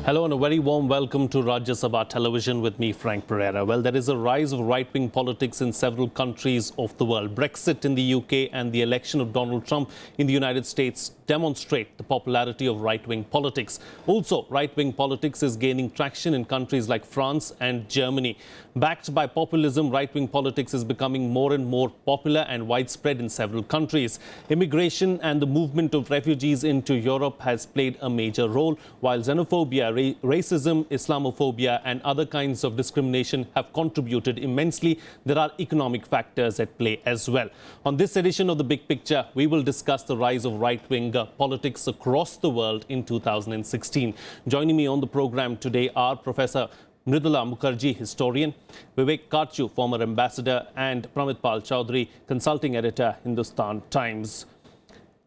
Hello and a very warm welcome to Rajya Sabha Television with me, Frank Pereira. Well, there is a rise of right-wing politics in several countries of the world. Brexit in the UK and the election of Donald Trump in the United States demonstrate the popularity of right-wing politics. Also, right-wing politics is gaining traction in countries like France and Germany. Backed by populism, right-wing politics is becoming more and more popular and widespread in several countries. Immigration and the movement of refugees into Europe has played a major role, while xenophobia, racism, Islamophobia and other kinds of discrimination have contributed immensely. There are economic factors at play as well. On this edition of The Big Picture, we will discuss the rise of right-wing politics across the world in 2016. Joining me on the program today are Professor Mridula, Mukherjee, historian, Vivek, Katju, former ambassador, and Pramit Chaudhuri, consulting editor, Hindustan Times.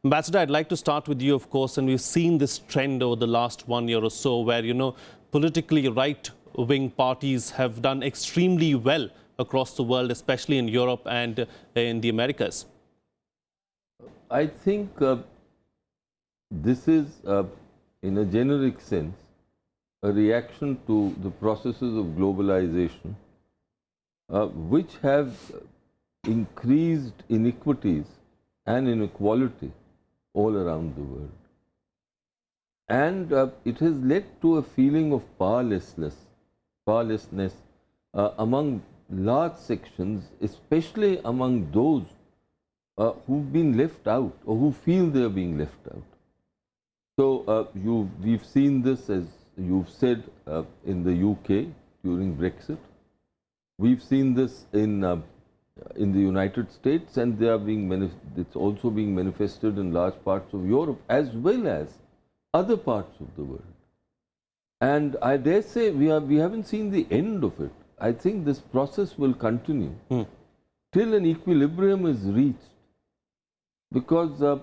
Ambassador, I'd like to start with you, of course, and we've seen this trend over the last 1 year or so where, politically right-wing parties have done extremely well across the world, especially in Europe and in the Americas. I think this is, in a generic sense, a reaction to the processes of globalization, which have increased inequities and inequality all around the world. And it has led to a feeling of powerlessness among large sections, especially among those who've been left out or who feel they're being left out. So we've seen this, as you've said, in the UK during Brexit. We've seen this in the United States, and they are it's also being manifested in large parts of Europe as well as other parts of the world. And I dare say we haven't seen the end of it. I think this process will continue till an equilibrium is reached, because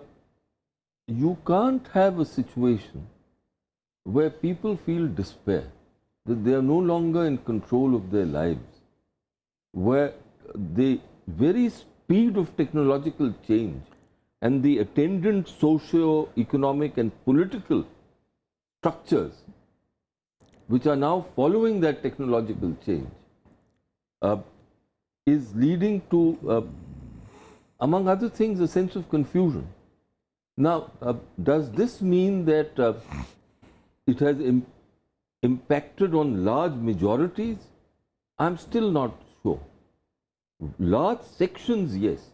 you can't have a situation where people feel despair, that they are no longer in control of their lives, where the very speed of technological change and the attendant socio-economic and political structures which are now following that technological change is leading to, among other things, a sense of confusion. Now, does this mean that it has impacted on large majorities? I'm still not sure. Large sections, yes.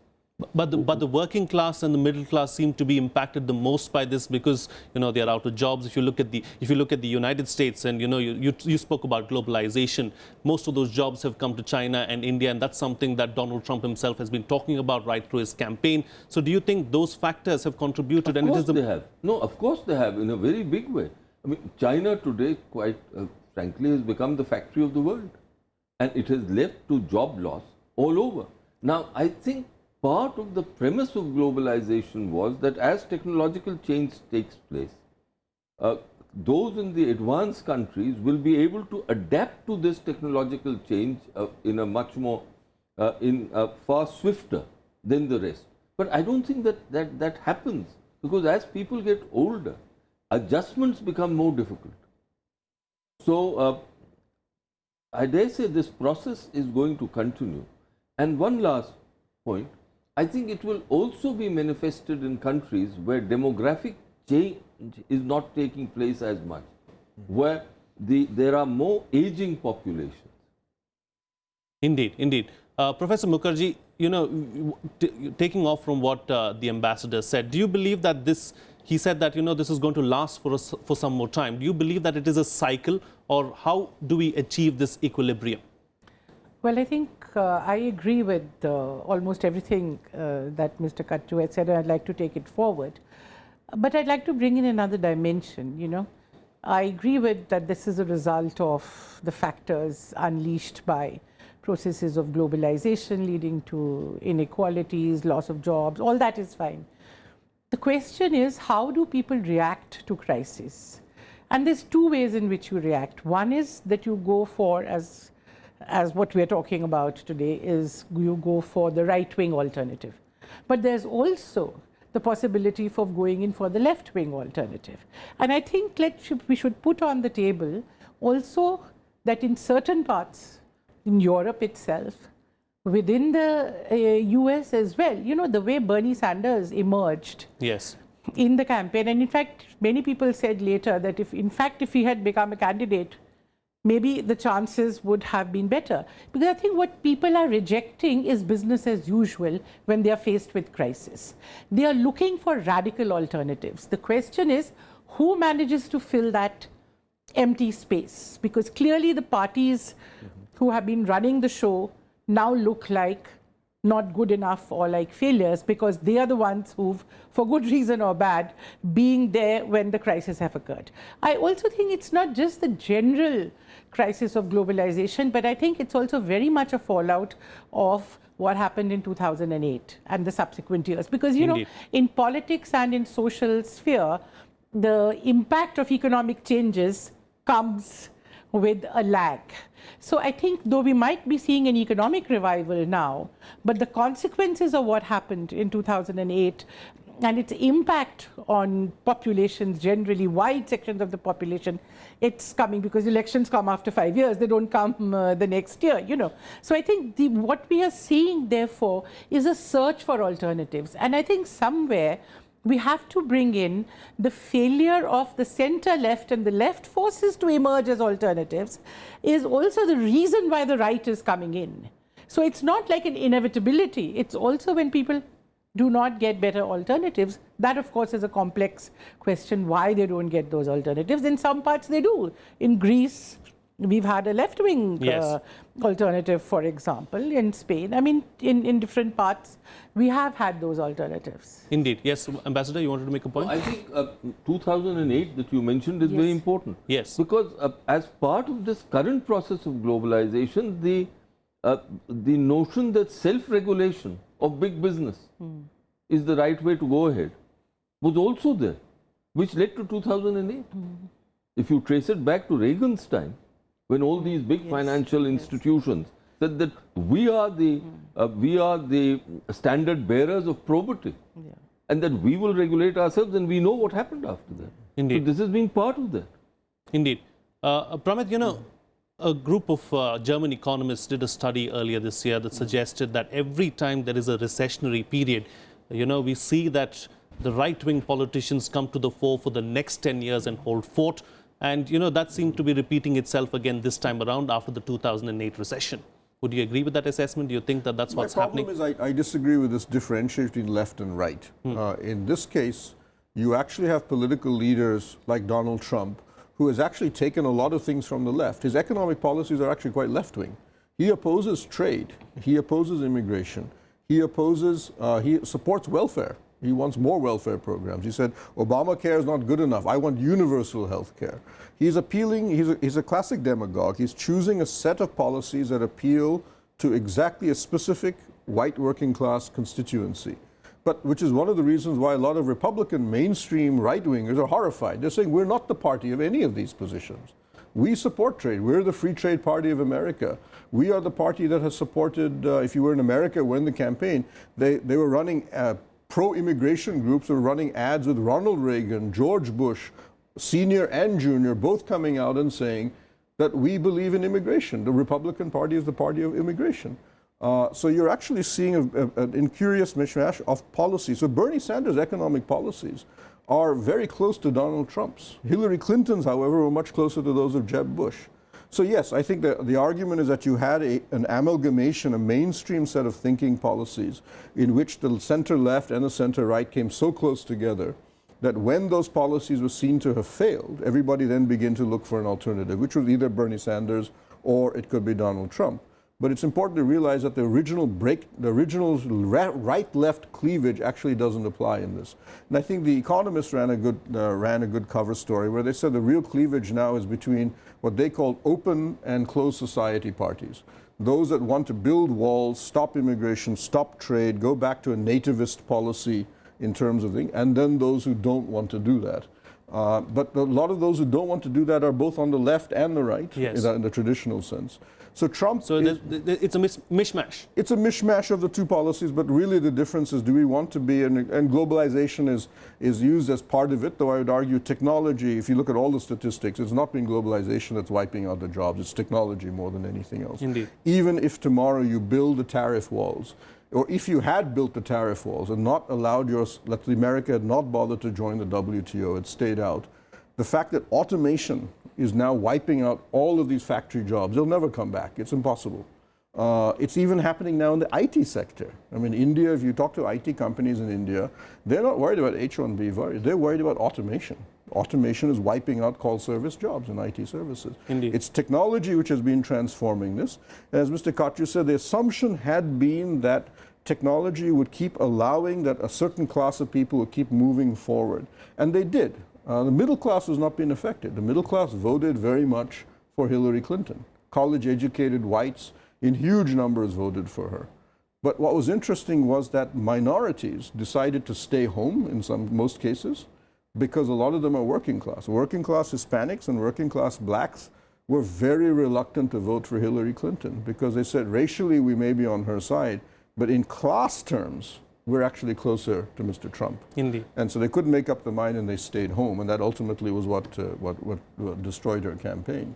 But the working class and the middle class seem to be impacted the most by this, because they are out of jobs. If you look at the United States, and you spoke about globalization, most of those jobs have come to China and India, and that's something that Donald Trump himself has been talking about right through his campaign. So do you think those factors have contributed? Of course they have. No, of course they have, in a very big way. I mean, China today, quite frankly, has become the factory of the world, and it has led to job loss all over. Now, I think part of the premise of globalization was that as technological change takes place, those in the advanced countries will be able to adapt to this technological change in a much more, far swifter than the rest. But I don't think that happens, because as people get older, adjustments become more difficult. So, I dare say this process is going to continue. And one last point, I think it will also be manifested in countries where demographic change is not taking place as much, where there are more aging populations. Indeed, indeed. Professor Mukherjee, taking off from what the ambassador said, do you believe that he said that, this is going to last for some more time. Do you believe that it is a cycle, or how do we achieve this equilibrium? Well, I think I agree with almost everything that Mr. Katju had said, and I'd like to take it forward. But I'd like to bring in another dimension, I agree with that this is a result of the factors unleashed by processes of globalization leading to inequalities, loss of jobs, all that is fine. The question is, how do people react to crisis? And there's two ways in which you react. One is that you go for, as what we're talking about today, is you go for the right-wing alternative. But there's also the possibility for going in for the left-wing alternative. And I think we should put on the table also that in certain parts, in Europe itself, within the US as well, you know, the way Bernie Sanders emerged Yes. in the campaign, and in fact, many people said later that if he had become a candidate, maybe the chances would have been better. Because I think what people are rejecting is business as usual when they are faced with crisis. They are looking for radical alternatives. The question is, who manages to fill that empty space? Because clearly the parties who have been running the show now look like not good enough or like failures, because they are the ones who've, for good reason or bad, being there when the crisis have occurred. I also think it's not just the general crisis of globalization, but I think it's also very much a fallout of what happened in 2008 and the subsequent years. Because, you know, in politics and in social sphere, the impact of economic changes comes with a lag. So I think though we might be seeing an economic revival now, but the consequences of what happened in 2008 and its impact on populations generally, wide sections of the population, it's coming because elections come after 5 years, they don't come the next year, you know. So I think what we are seeing therefore is a search for alternatives. And I think somewhere we have to bring in the failure of the center left and the left forces to emerge as alternatives is also the reason why the right is coming in. So it's not like an inevitability. It's also when people do not get better alternatives, that of course is a complex question why they don't get those alternatives. In some parts they do. In Greece, we've had a left-wing alternative, for example, in Spain. I mean, in different parts, we have had those alternatives. Indeed. Yes, Ambassador, you wanted to make a point? I think 2008 that you mentioned is very important. Yes. Because as part of this current process of globalization, the notion that self-regulation of big business is the right way to go ahead was also there, which led to 2008. If you trace it back to Reagan's time, when all these big financial institutions said that we are the standard bearers of probity, and that we will regulate ourselves, and we know what happened after that. Indeed. So this has been part of that. Indeed. Pramit, you know, a group of German economists did a study earlier this year that suggested that every time there is a recessionary period, you know, we see that the right-wing politicians come to the fore for the next 10 years and hold fort. And, you know, that seemed to be repeating itself again this time around after the 2008 recession. Would you agree with that assessment? Do you think that that's what's happening? My problem is I disagree with this differentiation between left and right. In this case, you actually have political leaders like Donald Trump, who has actually taken a lot of things from the left. His economic policies are actually quite left-wing. He opposes trade. He opposes immigration. He supports welfare. He wants more welfare programs. He said, Obamacare is not good enough. I want universal health care. He's appealing, he's a classic demagogue. He's choosing a set of policies that appeal to exactly a specific white working class constituency. But which is one of the reasons why a lot of Republican mainstream right-wingers are horrified. They're saying, we're not the party of any of these positions. We support trade. We're the Free Trade Party of America. We are the party that has supported, if you were in America, we're in the campaign, they were running pro-immigration groups were running ads with Ronald Reagan, George Bush, senior and junior, both coming out and saying that we believe in immigration. The Republican Party is the party of immigration. So you're actually seeing an incurious mishmash of policies. So Bernie Sanders' economic policies are very close to Donald Trump's. Hillary Clinton's, however, were much closer to those of Jeb Bush. So yes, I think that the argument is that you had an amalgamation, a mainstream set of thinking policies in which the center-left and the center-right came so close together that when those policies were seen to have failed, everybody then began to look for an alternative, which was either Bernie Sanders or it could be Donald Trump. But it's important to realize that the original right-left cleavage actually doesn't apply in this. And I think The Economist ran a good cover story where they said the real cleavage now is between what they call open and closed society parties. Those that want to build walls, stop immigration, stop trade, go back to a nativist policy in terms of things, and then those who don't want to do that. But a lot of those who don't want to do that are both on the left and the right, in the traditional sense. So Trump So it's a mishmash. it's a mishmash of the two policies, but really the difference is, do we want to be, and globalization is used as part of it, though I would argue technology, if you look at all the statistics, it's not been globalization that's wiping out the jobs, it's technology more than anything else. Indeed. Even if tomorrow you build the tariff walls, or if you had built the tariff walls and not allowed let America had not bothered to join the WTO, it stayed out, the fact that automation is now wiping out all of these factory jobs, they'll never come back. It's impossible. It's even happening now in the IT sector. I mean, India, if you talk to IT companies in India, they're not worried about H-1B, they're worried about automation. Automation is wiping out call service jobs in IT services. Indeed. It's technology which has been transforming this. As Mr. Katju said, the assumption had been that technology would keep allowing that a certain class of people would keep moving forward. And they did. The middle class has not been affected. The middle class voted very much for Hillary Clinton. College-educated whites in huge numbers voted for her. But what was interesting was that minorities decided to stay home in most cases, because a lot of them are working class. Working class Hispanics and working class blacks were very reluctant to vote for Hillary Clinton, because they said racially we may be on her side, but in class terms, we're actually closer to Mr. Trump. Indeed. And so they couldn't make up their mind and they stayed home, and that ultimately was what destroyed her campaign.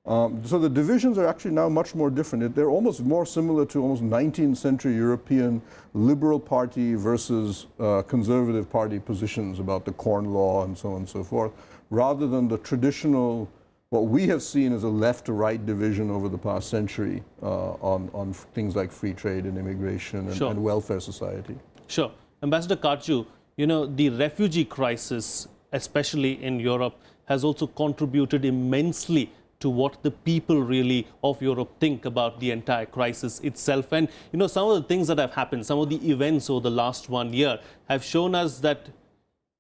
So the divisions are actually now much more different. They're almost more similar to almost 19th century European liberal party versus conservative party positions about the Corn Law and so on and so forth, rather than the traditional, what we have seen as a left-to-right division over the past century on things like free trade and immigration and, Sure. and welfare society. Sure. Ambassador Katju, you know, the refugee crisis, especially in Europe, has also contributed immensely to what the people really of Europe think about the entire crisis itself. And, you know, some of the things that have happened, some of the events over the last 1 year have shown us that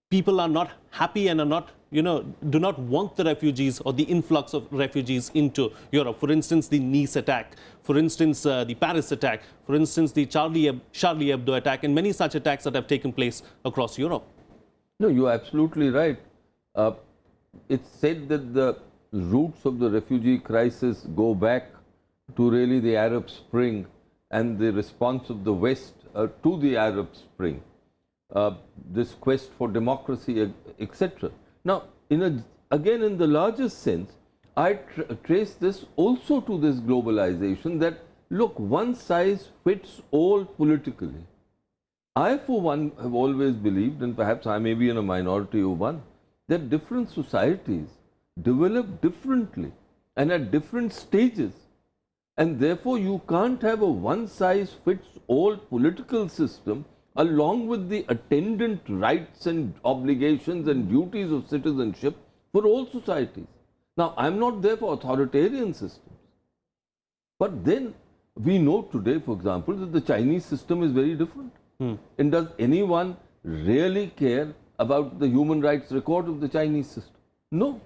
people are not happy and are not, you know, do not want the refugees or the influx of refugees into Europe. For instance, the Nice attack, for instance, the Paris attack, for instance, the Charlie Hebdo attack, and many such attacks that have taken place across Europe. No, you're absolutely right. It's said that the roots of the refugee crisis go back to really the Arab Spring and the response of the West to the Arab Spring, this quest for democracy, etc. Now, again, in the largest sense, I trace this also to this globalization that, look, one size fits all politically. I, for one, have always believed, and perhaps I may be in a minority of one, that different societies develop differently and at different stages. And therefore, you can't have a one-size-fits-all political system along with the attendant rights and obligations and duties of citizenship for all societies. Now, I'm not there for authoritarian systems. But then, we know today, for example, that the Chinese system is very different. And does anyone really care about the human rights record of the Chinese system? No.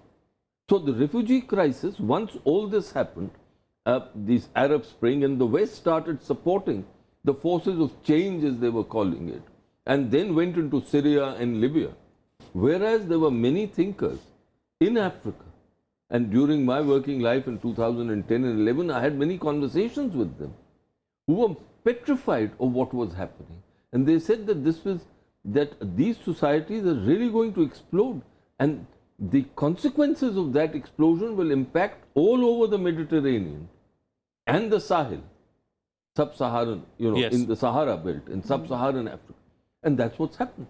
So the refugee crisis, once all this happened, this Arab Spring, and the West started supporting the forces of change, as they were calling it, and then went into Syria and Libya. Whereas there were many thinkers in Africa, and during my working life in 2010 and 11, I had many conversations with them who were petrified of what was happening. And they said that these societies are really going to explode, and the consequences of that explosion will impact all over the Mediterranean and the Sahel, sub-Saharan, you know, Yes. in the Sahara belt, in sub-Saharan Africa. And that's what's happened.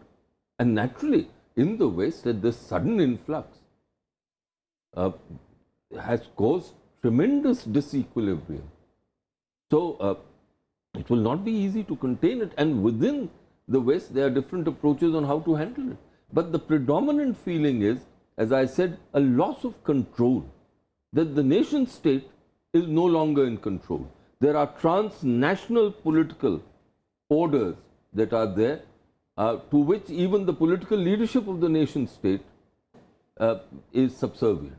And naturally, in the West, this sudden influx has caused tremendous disequilibrium. So, it will not be easy to contain it. And within the West, there are different approaches on how to handle it. But the predominant feeling is, as I said, a loss of control, that the nation state is no longer in control. There are transnational political orders that are there, to which even the political leadership of the nation state is subservient.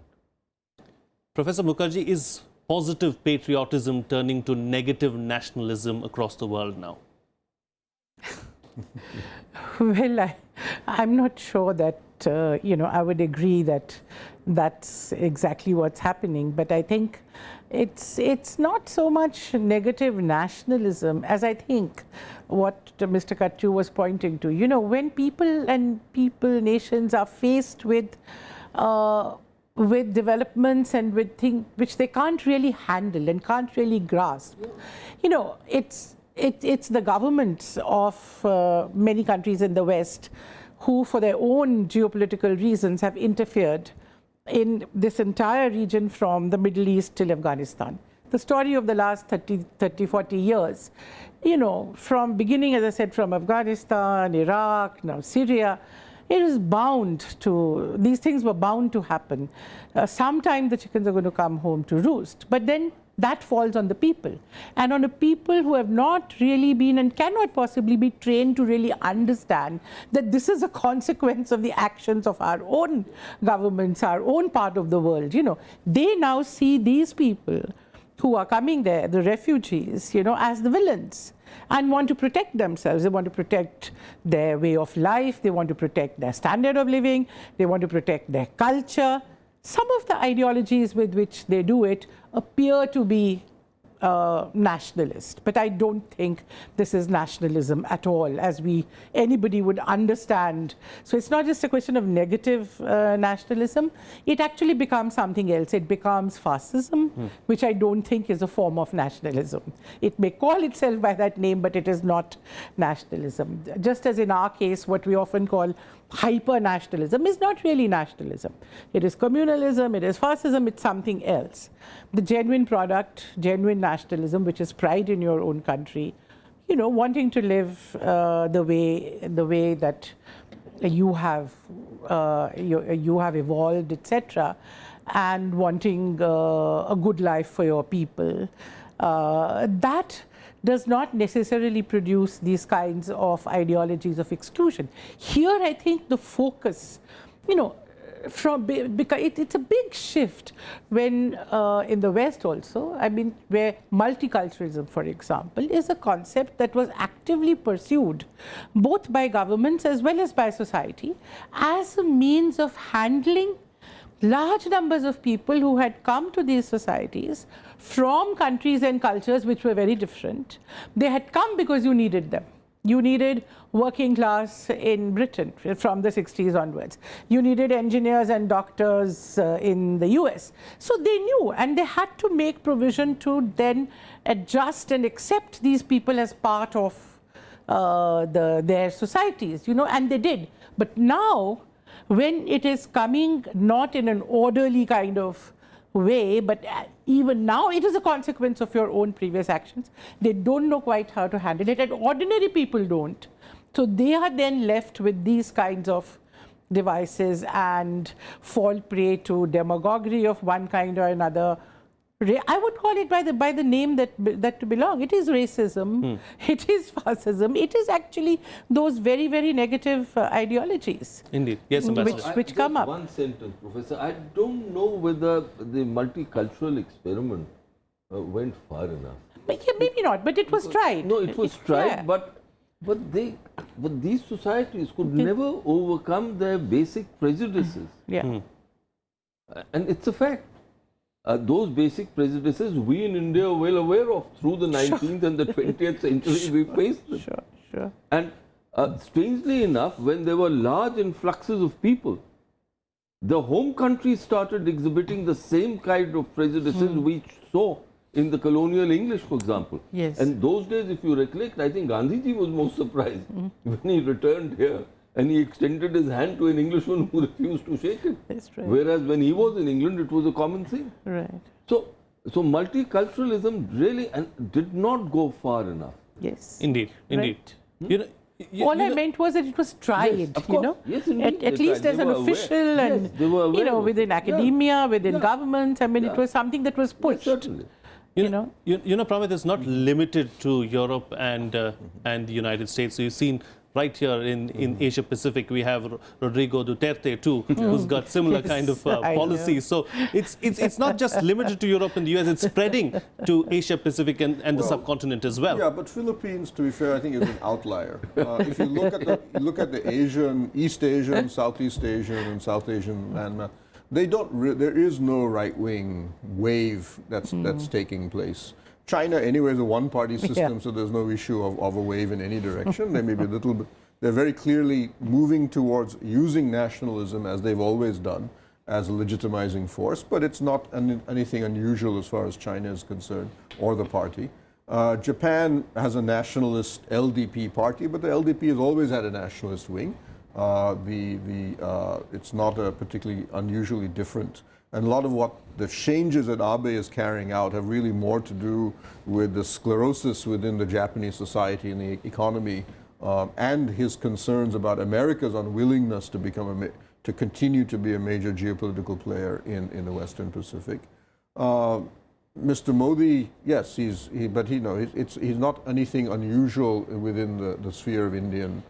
Professor Mukherjee, is positive patriotism turning to negative nationalism across the world now? Well, I'm not sure that, you know, I would agree that that's exactly what's happening. But I think it's not so much negative nationalism as I think what Mr. Katju was pointing to. You know, when nations are faced with developments and with things which they can't really handle and can't really grasp, you know, it's the governments of many countries in the West who, for their own geopolitical reasons, have interfered in this entire region from the Middle East till Afghanistan. The story of the last 30, 40 years, you know, from beginning, as I said, from Afghanistan, Iraq, now Syria, it is bound to, these things were bound to happen. Sometime the chickens are going to come home to roost. But then that falls on the people, and on the people who have not really been and cannot possibly be trained to really understand that this is a consequence of the actions of our own governments, our own part of the world. You know, they now see these people who are coming there, the refugees, you know, as the villains, and want to protect themselves. They want to protect their way of life, they want to protect their standard of living, they want to protect their culture. Some of the ideologies with which they do it appear to be nationalist, but I don't think this is nationalism at all, as anybody would understand. So it's not just a question of negative nationalism. It actually becomes something else. It becomes fascism, which I don't think is a form of nationalism. It may call itself by that name, but it is not nationalism. Just as in our case, what we often call hyper-nationalism is not really nationalism. It is communalism, it is fascism, it's something else. The genuine product, genuine nationalism, which is pride in your own country, you know, wanting to live the way that you have evolved, etc., and wanting a good life for your people. That does not necessarily produce these kinds of ideologies of exclusion. Here, I think the focus, you know, because it's a big shift when in the West also, I mean, where multiculturalism, for example, is a concept that was actively pursued both by governments as well as by society as a means of handling large numbers of people who had come to these societies from countries and cultures which were very different. They had come because you needed them. You needed working class in Britain from the 60s onwards. You needed engineers and doctors in the US. So they knew, and they had to make provision to then adjust and accept these people as part of their societies, you know, and they did. But now, when it is coming not in an orderly kind of way, but even now it is a consequence of your own previous actions. They don't know quite how to handle it, and ordinary people don't. So they are then left with these kinds of devices and fall prey to demagoguery of one kind or another. I would call it by the name that to belong. It is racism, it is fascism, it is actually those very, very negative ideologies. Indeed. Yes, Ambassador. Which come up. One sentence, Professor. I don't know whether the multicultural experiment went far enough. But yeah, maybe not, but it was tried. No, it was tried, yeah. but these societies could never overcome their basic prejudices. Yeah. And it's a fact. Those basic prejudices we in India are well aware of. Through the 19th and the 20th century we faced them. Sure. And strangely enough, when there were large influxes of people, the home countries started exhibiting the same kind of prejudices we saw in the colonial English, for example. Yes. And those days, if you recollect, I think Gandhiji was most surprised when he returned here and he extended his hand to an Englishman who refused to shake it. That's right. Whereas when he was in England, it was a common thing. Right. So multiculturalism really did not go far enough. Yes. Indeed. Right. You know, All I meant was that it was tried, Yes, of you course. know, Yes, indeed, at they least tried. as They an were aware. official Yes, and, they were you know, aware. within academia, within governments. I mean, it was something that was pushed. Certainly. You know, Pramit, is not limited to Europe and the United States. So you've seen right here in Asia Pacific, we have Rodrigo Duterte too, who's got similar kind of policies. So it's not just limited to Europe and the US, it's spreading to Asia Pacific and the subcontinent as well. Yeah, but Philippines, to be fair, I think is an outlier. If you look at the Asian, East Asian, Southeast Asian, and South Asian, and They don't. There is no right-wing wave that's taking place. China, anyway, is a one-party system, so there's no issue of a wave in any direction. There may be a little bit. They're very clearly moving towards using nationalism, as they've always done, as a legitimizing force, but it's not anything unusual as far as China is concerned, or the party. Japan has a nationalist LDP party, but the LDP has always had a nationalist wing. It's not a particularly unusually different. And a lot of what the changes that Abe is carrying out have really more to do with the sclerosis within the Japanese society and the economy, and his concerns about America's unwillingness to become to continue to be a major geopolitical player in the Western Pacific. Mr. Modi, yes, he's not anything unusual within the sphere of Indian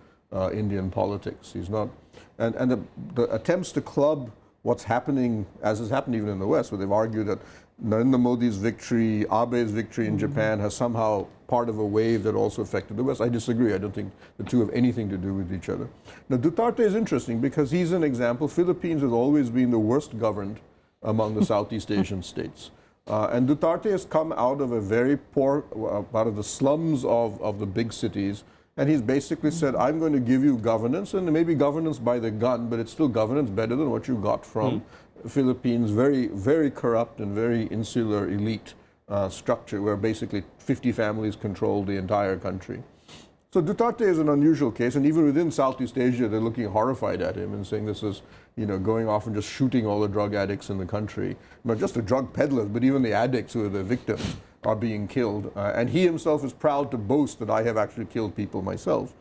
politics. He's not, and the attempts to club what's happening, as has happened even in the West, where they've argued that Narendra Modi's victory, Abe's victory in Japan has somehow part of a wave that also affected the West. I disagree. I don't think the two have anything to do with each other. Now, Duterte is interesting because he's an example. Philippines has always been the worst governed among the Southeast Asian states. And Duterte has come out of a very poor, out of the slums of the big cities, and he's basically said, I'm going to give you governance, and maybe governance by the gun, but it's still governance better than what you got from Philippines' very, very corrupt and very insular elite structure, where basically 50 families control the entire country. So Duterte is an unusual case, and even within Southeast Asia, they're looking horrified at him and saying this is, going off and just shooting all the drug addicts in the country. Not just the drug peddlers, but even the addicts who are the victims are being killed. And he himself is proud to boast that I have actually killed people myself,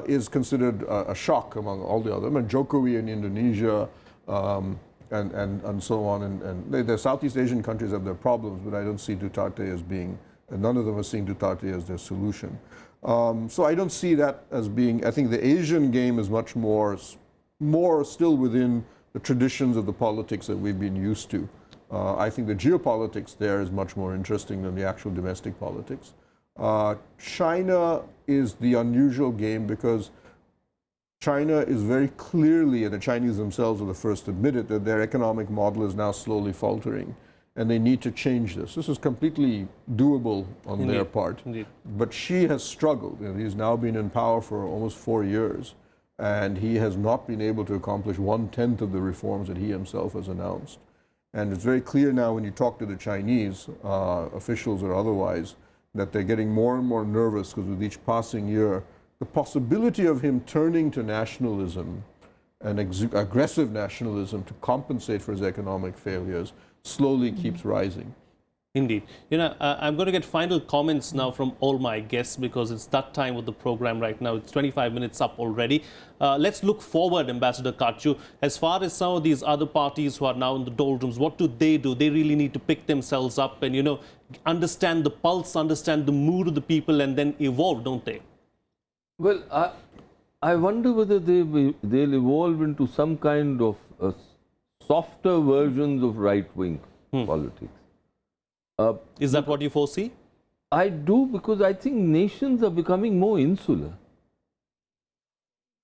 is considered a shock among all the others. And Jokowi in Indonesia, and so on. And the Southeast Asian countries have their problems, but I don't see Duterte as being, none of them are seeing Duterte as their solution. So I don't see that as being, I think the Asian game is much more still within the traditions of the politics that we've been used to. I think the geopolitics there is much more interesting than the actual domestic politics. China is the unusual game because China is very clearly, and the Chinese themselves are the first to admit it, that their economic model is now slowly faltering. And they need to change this. This is completely doable on their part. Indeed. But Xi has struggled. He's now been in power for almost 4 years, and he has not been able to accomplish 1/10 of the reforms that he himself has announced. And it's very clear now when you talk to the Chinese officials or otherwise that they're getting more and more nervous because with each passing year, the possibility of him turning to nationalism and aggressive nationalism to compensate for his economic failures slowly keeps rising. Indeed. I'm going to get final comments now from all my guests because it's that time of the program right now. It's 25 minutes up already. Let's look forward, Ambassador Katju. As far as some of these other parties who are now in the doldrums, what do? They really need to pick themselves up and, understand the pulse, understand the mood of the people and then evolve, don't they? Well, I wonder whether they'll evolve into some kind of softer versions of right-wing politics. Is that what you foresee? I do, because I think nations are becoming more insular.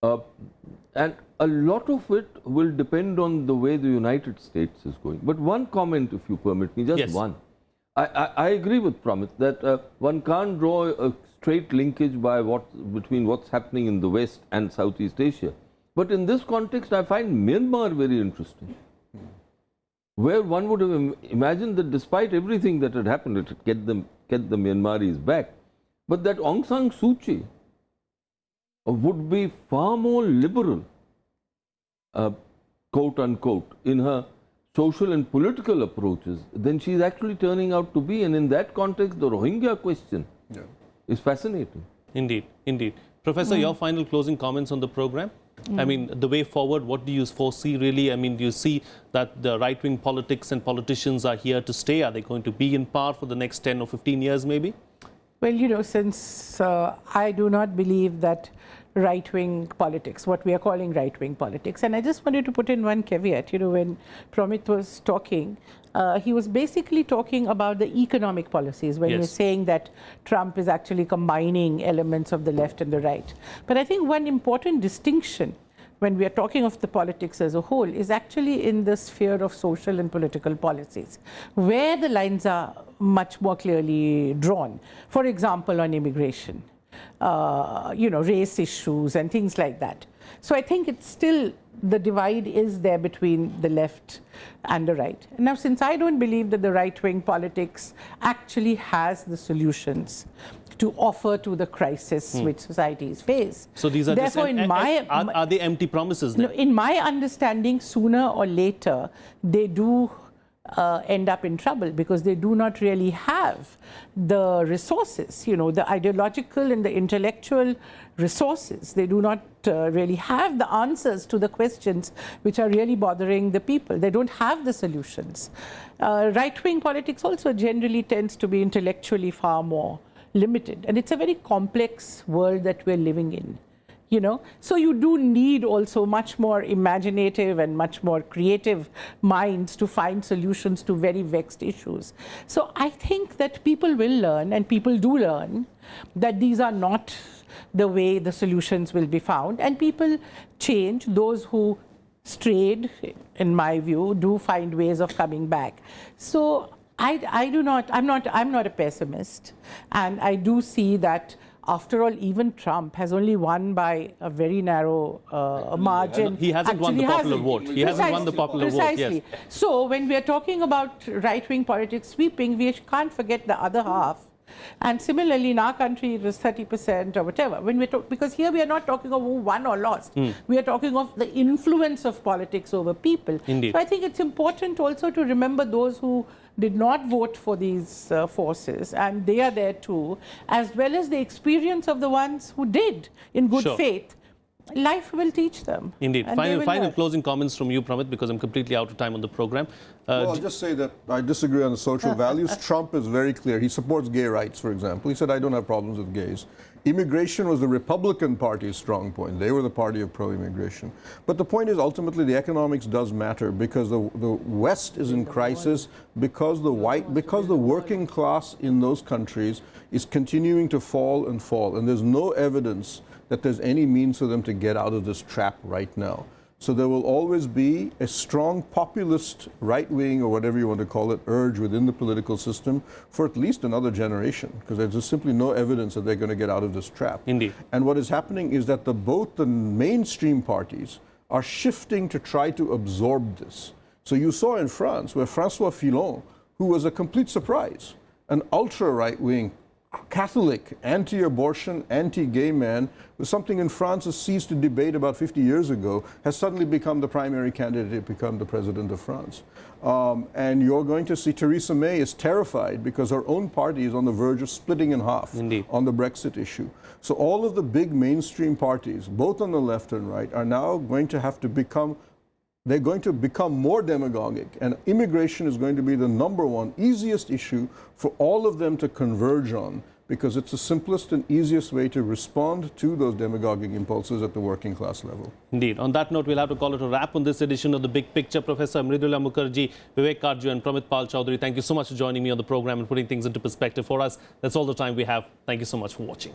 And a lot of it will depend on the way the United States is going. But one comment, if you permit me, just one. I agree with Pramit that one can't draw a straight linkage between what's happening in the West and Southeast Asia. But in this context, I find Myanmar very interesting, where one would have imagined that despite everything that had happened, it would get the Myanmaris back, but that Aung San Suu Kyi would be far more liberal, quote unquote, in her social and political approaches than she is actually turning out to be. And in that context, the Rohingya question is fascinating. Indeed, indeed. Professor, your final closing comments on the program? I mean, the way forward, what do you foresee really? I mean, do you see that the right-wing politics and politicians are here to stay? Are they going to be in power for the next 10 or 15 years maybe? Well, since I do not believe that right-wing politics, what we are calling right-wing politics, and I just wanted to put in one caveat, when Pramit was talking, he was basically talking about the economic policies when he was saying that Trump is actually combining elements of the left and the right. But I think one important distinction when we are talking of the politics as a whole, is actually in the sphere of social and political policies, where the lines are much more clearly drawn. For example, on immigration, race issues and things like that. So I think it's still, the divide is there between the left and the right. Now, since I don't believe that the right-wing politics actually has the solutions to offer to the crisis which societies face. So these are therefore, just are they empty promises then? No, in my understanding, sooner or later, they do end up in trouble because they do not really have the resources, the ideological and the intellectual resources. They do not really have the answers to the questions which are really bothering the people. They don't have the solutions. Right-wing politics also generally tends to be intellectually far more limited, and it's a very complex world that we're living in. So you do need also much more imaginative and much more creative minds to find solutions to very vexed issues. So I think that people will learn, and people do learn, that these are not the way the solutions will be found, and people change. Those who strayed, in my view, do find ways of coming back. So I'm not a pessimist, and I do see that after all, even Trump has only won by a very narrow margin. He hasn't won the popular vote. He hasn't won the popular vote, yes. So when we are talking about right-wing politics sweeping, we can't forget the other half. And similarly, in our country, it was 30% or whatever. When because here we are not talking of who won or lost. We are talking of the influence of politics over people. Indeed. So I think it's important also to remember those who did not vote for these forces, and they are there too, as well as the experience of the ones who did in good faith. Life will teach them. Indeed. Final closing comments from you, Pramit, because I'm completely out of time on the program. Well, I'll just say that I disagree on the social values. Trump is very clear. He supports gay rights, for example. He said, I don't have problems with gays. Immigration was the Republican Party's strong point. They were the party of pro-immigration. But the point is, ultimately, the economics does matter because the West is in crisis, because the working class in those countries is continuing to fall and fall. And there's no evidence that there's any means for them to get out of this trap right now. So there will always be a strong populist right-wing, or whatever you want to call it, urge within the political system for at least another generation, because there's just simply no evidence that they're going to get out of this trap. Indeed. And what is happening is that both the mainstream parties are shifting to try to absorb this. So you saw in France, where François Fillon, who was a complete surprise, an ultra-right-wing Catholic, anti-abortion, anti-gay man, was something in France has ceased to debate about 50 years ago, has suddenly become the primary candidate to become the president of France. And you're going to see Theresa May is terrified because her own party is on the verge of splitting in half on the Brexit issue. So all of the big mainstream parties, both on the left and right, are now going to have to become more demagogic, and immigration is going to be the #1 easiest issue for all of them to converge on, because it's the simplest and easiest way to respond to those demagogic impulses at the working class level. Indeed. On that note, we'll have to call it a wrap on this edition of The Big Picture. Professor Mridula Mukherjee, Vivek Katju and Pramit Chaudhuri, thank you so much for joining me on the program and putting things into perspective for us. That's all the time we have. Thank you so much for watching.